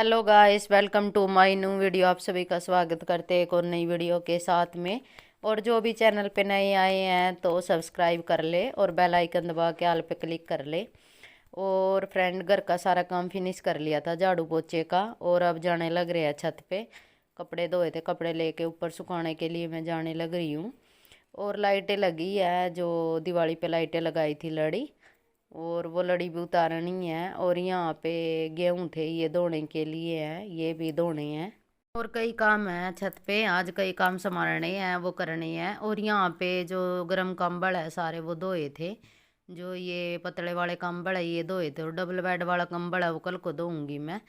Hello guys, welcome to my new video. आप सभी का स्वागत करते हैं एक और नई वीडियो के साथ में। और जो भी चैनल पे नए आए हैं तो सब्सक्राइब कर ले और बेल आइकन दबा के ऑल पे क्लिक कर ले। और फ्रेंड, घर का सारा काम फिनिश कर लिया था, झाड़ू पोछे का, और अब जाने लग रहे हैं छत पे। कपड़े धोए थे, कपड़े लेके ऊपर सुखाने के लिए मैं जाने लग रही हूँ। और लाइटें लगी है, जो दिवाली पे लाइटें लगाई थी लड़ी, और वो लड़ी भी उतारनी है। और यहाँ पे गेहूं थे, ये धोने के लिए हैं, ये भी धोने हैं। और कई काम है छत पे, आज कई काम संभालने हैं, वो करने हैं। और यहाँ पे जो गर्म कंबल है सारे वो धोए थे। जो ये पतले वाले कंबल है ये धोए थे, और डबल बेड वाला कंबल है वो कल को धोऊंगी मैं।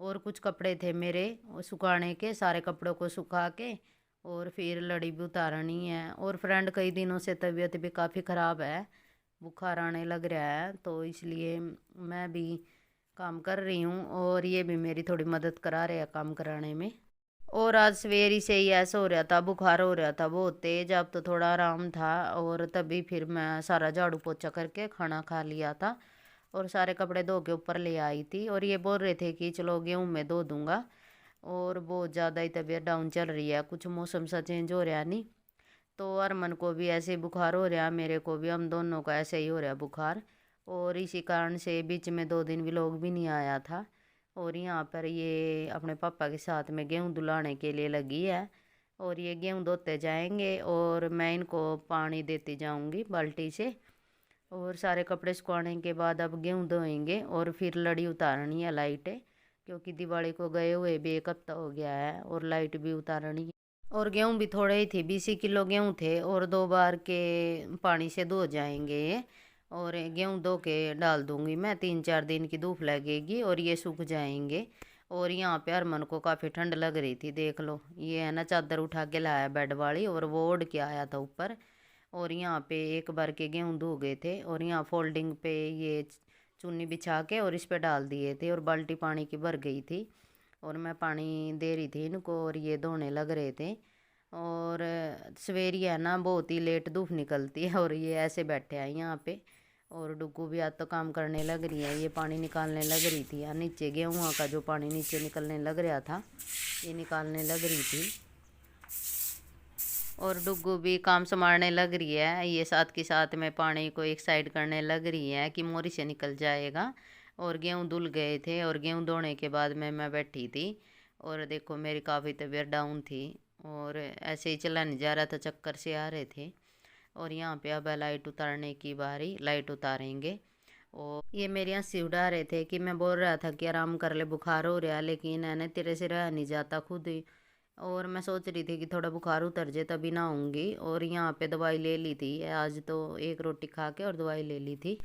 और कुछ कपड़े थे मेरे वो सुखाने के, सारे कपड़ों को सुखा के और फिर लड़ी भी उतारनी है। और फ्रेंड, कई दिनों से तबीयत भी काफ़ी ख़राब है, बुखार आने लग रहा है, तो इसलिए मैं भी काम कर रही हूँ और ये भी मेरी थोड़ी मदद करा रहे हैं काम कराने में। और आज सवेरे से ही ऐसा हो रहा था, बुखार हो रहा था बहुत तेज। अब तो थोड़ा आराम था, और तभी फिर मैं सारा झाड़ू पोछा करके खाना खा लिया था और सारे कपड़े धो के ऊपर ले आई थी। और ये बोल रहे थे कि चलो गेहूँ में धो दूंगा। और बहुत ज़्यादा ही तबीयत डाउन चल रही है, कुछ मौसम सा चेंज हो रहा नहीं, तो अरमन को भी ऐसे ही बुखार हो रहा, मेरे को भी, हम दोनों का ऐसे ही हो रहा बुखार। और इसी कारण से बीच में 2 दिन व्लॉग भी नहीं आया था। और यहाँ पर ये अपने पापा के साथ में गेहूँ धुलाने के लिए लगी है। और ये गेहूँ धोते जाएंगे और मैं इनको पानी देती जाऊंगी बाल्टी से। और सारे कपड़े सुखाने के बाद अब गेहूँ धोएंगे और फिर लड़ी उतारनी है, लाइटें, क्योंकि दिवाली को गए हुए भी 1 हफ्ता हो गया है, और लाइट भी उतारनी है। और गेहूं भी थोड़े ही थे, 20 किलो गेहूं थे, और 2 बार के पानी से धो जाएंगे ये। और गेहूं धो के डाल दूंगी मैं, 3-4 दिन की धूप लगेगी और ये सूख जाएंगे। और यहाँ पे हरमन को काफ़ी ठंड लग रही थी, देख लो, ये है ना चादर उठा के लाया बेड वाली, और वो ओढ़ के आया था ऊपर। और यहाँ पे 1 बार के गेहूं धो गए थे, और यहाँ फोल्डिंग पे ये चुन्नी बिछा के और इस पे डाल दिए थे, और बाल्टी पानी की भर गई थी। और मैं पानी दे रही थी इनको और ये धोने लग रहे थे। और सवेरी है ना, बहुत ही लेट धूप निकलती है, और ये ऐसे बैठे हैं यहाँ पे। और डुगू भी आज तो काम करने लग रही है, ये पानी निकालने लग रही थी यार, नीचे गेहूँ का जो पानी नीचे निकलने लग रहा था ये निकालने लग रही थी। और डुगू भी काम संभालने लग रही है, ये साथ के साथ में पानी को एक साइड करने लग रही है कि मोरी से निकल जाएगा। और गेहूँ धुल गए थे, और गेहूँ धोने के बाद में मैं बैठी थी। और देखो, मेरी काफ़ी तबीयत डाउन थी, और ऐसे ही चला नहीं जा रहा था, चक्कर से आ रहे थे। और यहाँ पे अब है लाइट उतारने की बारी, लाइट उतारेंगे। और ये मेरी हंसी उड़ा रहे थे कि मैं बोल रहा था कि आराम कर ले, बुखार हो रहा है, लेकिन है तेरे से रहा नहीं जाता खुद ही। और मैं सोच रही थी कि थोड़ा बुखार उतर जाए तभी नहाऊंगी। और यहाँ पे दवाई ले ली थी आज, तो एक रोटी खा के और दवाई ले ली थी।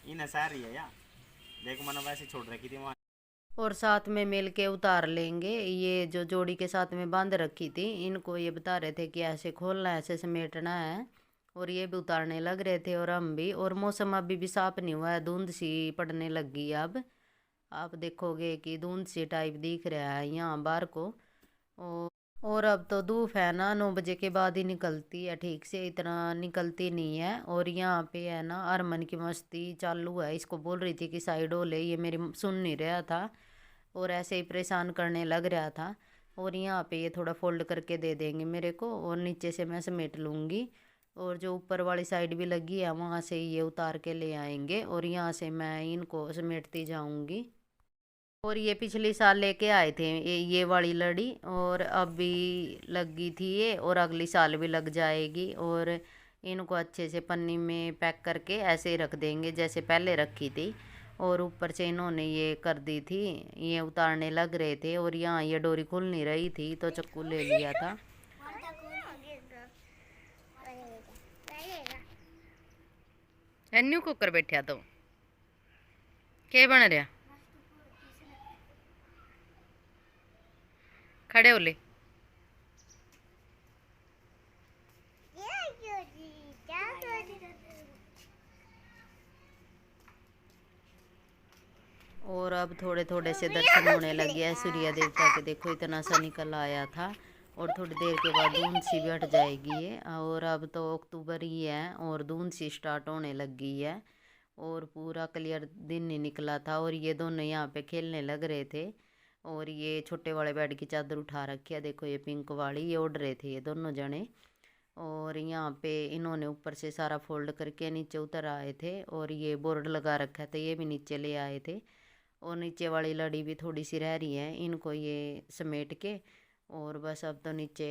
इन सारी है यार, देखो मैंने वैसे छोड़ रखी थी वहाँ। और साथ में मिल के उतार लेंगे, ये जो जोड़ी के साथ में बांध रखी थी, इनको ये बता रहे थे कि ऐसे खोलना है, ऐसे समेटना है। और ये भी उतारने लग रहे थे, और हम भी। और मौसम अभी भी साफ नहीं हुआ है, धुंध सी पड़ने लग गई है अब। आप देखोगे कि धुंध सी टाइप दिख रहा है यहाँ बाहर को। और और अब तो धूप है ना, 9 बजे के बाद ही निकलती है, ठीक से इतना निकलती नहीं है। और यहाँ पे है ना, हरमन की मस्ती चालू है, इसको बोल रही थी कि साइड हो ले, ये मेरी सुन नहीं रहा था, और ऐसे ही परेशान करने लग रहा था। और यहाँ पे ये थोड़ा फोल्ड करके दे देंगे मेरे को, और नीचे से मैं समेट लूँगी। और जो ऊपर वाली साइड भी लगी है वहाँ से ये उतार के ले आएंगे, और यहाँ से मैं इनको समेटती जाऊँगी। और ये पिछले साल लेके आए थे ये वाली लड़ी, और अभी लगी थी ये, और अगली साल भी लग जाएगी। और इनको अच्छे से पन्नी में पैक करके ऐसे ही रख देंगे जैसे पहले रखी थी। और ऊपर से इन्होंने ये कर दी थी, ये उतारने लग रहे थे, और यहाँ ये डोरी खुल नहीं रही थी तो चक्कू ले लिया था। एन्यू कुकर बैठा तो क्या बन रहा, खड़े हो ले। थोड़े थोड़े से दर्शन होने लगे हैं सूर्य देवता के। देखो इतना सा निकल आया था और थोड़ी देर के बाद धुंध सी भी हट जाएगी ये। और अब तो अक्टूबर ही है और धुंध सी स्टार्ट होने लग गई है और पूरा क्लियर दिन नहीं निकला था। और ये दोनों यहाँ पे खेलने लग रहे थे और ये छोटे वाले बेड की चादर उठा रखी है। देखो ये पिंक वाली, ये उड़ रहे थे ये दोनों जने। और यहाँ पे इन्होंने ऊपर से सारा फोल्ड करके नीचे उतर आए थे और ये बोर्ड लगा रखा था, ये भी नीचे ले आए थे। और नीचे वाली लड़ी भी थोड़ी सी रह रही है, इनको ये समेट के और बस अब तो नीचे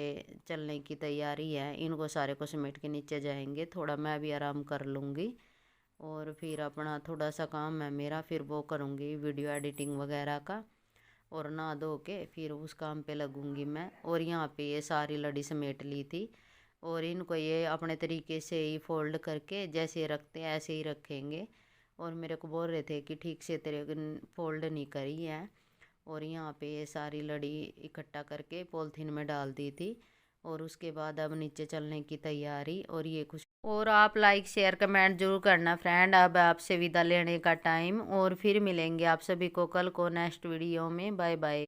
चलने की तैयारी है। इनको सारे को समेट के नीचे जाएंगे, थोड़ा मैं भी आराम कर लूँगी और फिर अपना थोड़ा सा काम है मेरा, फिर वो करूँगी वीडियो एडिटिंग वगैरह का। और नहा धो के फिर उस काम पे लगूँगी मैं। और यहाँ पे ये सारी लड़ी समेट ली थी और इनको ये अपने तरीके से ही फोल्ड करके जैसे रखते हैं ऐसे ही रखेंगे। और मेरे को बोल रहे थे कि ठीक से तेरे फोल्ड नहीं करी है। और यहाँ पे ये सारी लड़ी इकट्ठा करके पॉलीथीन में डाल दी थी और उसके बाद अब नीचे चलने की तैयारी। और ये कुछ और आप लाइक शेयर कमेंट जरूर करना फ्रेंड। अब आपसे विदा लेने का टाइम और फिर मिलेंगे आप सभी को कल को नेक्स्ट वीडियो में। Bye bye.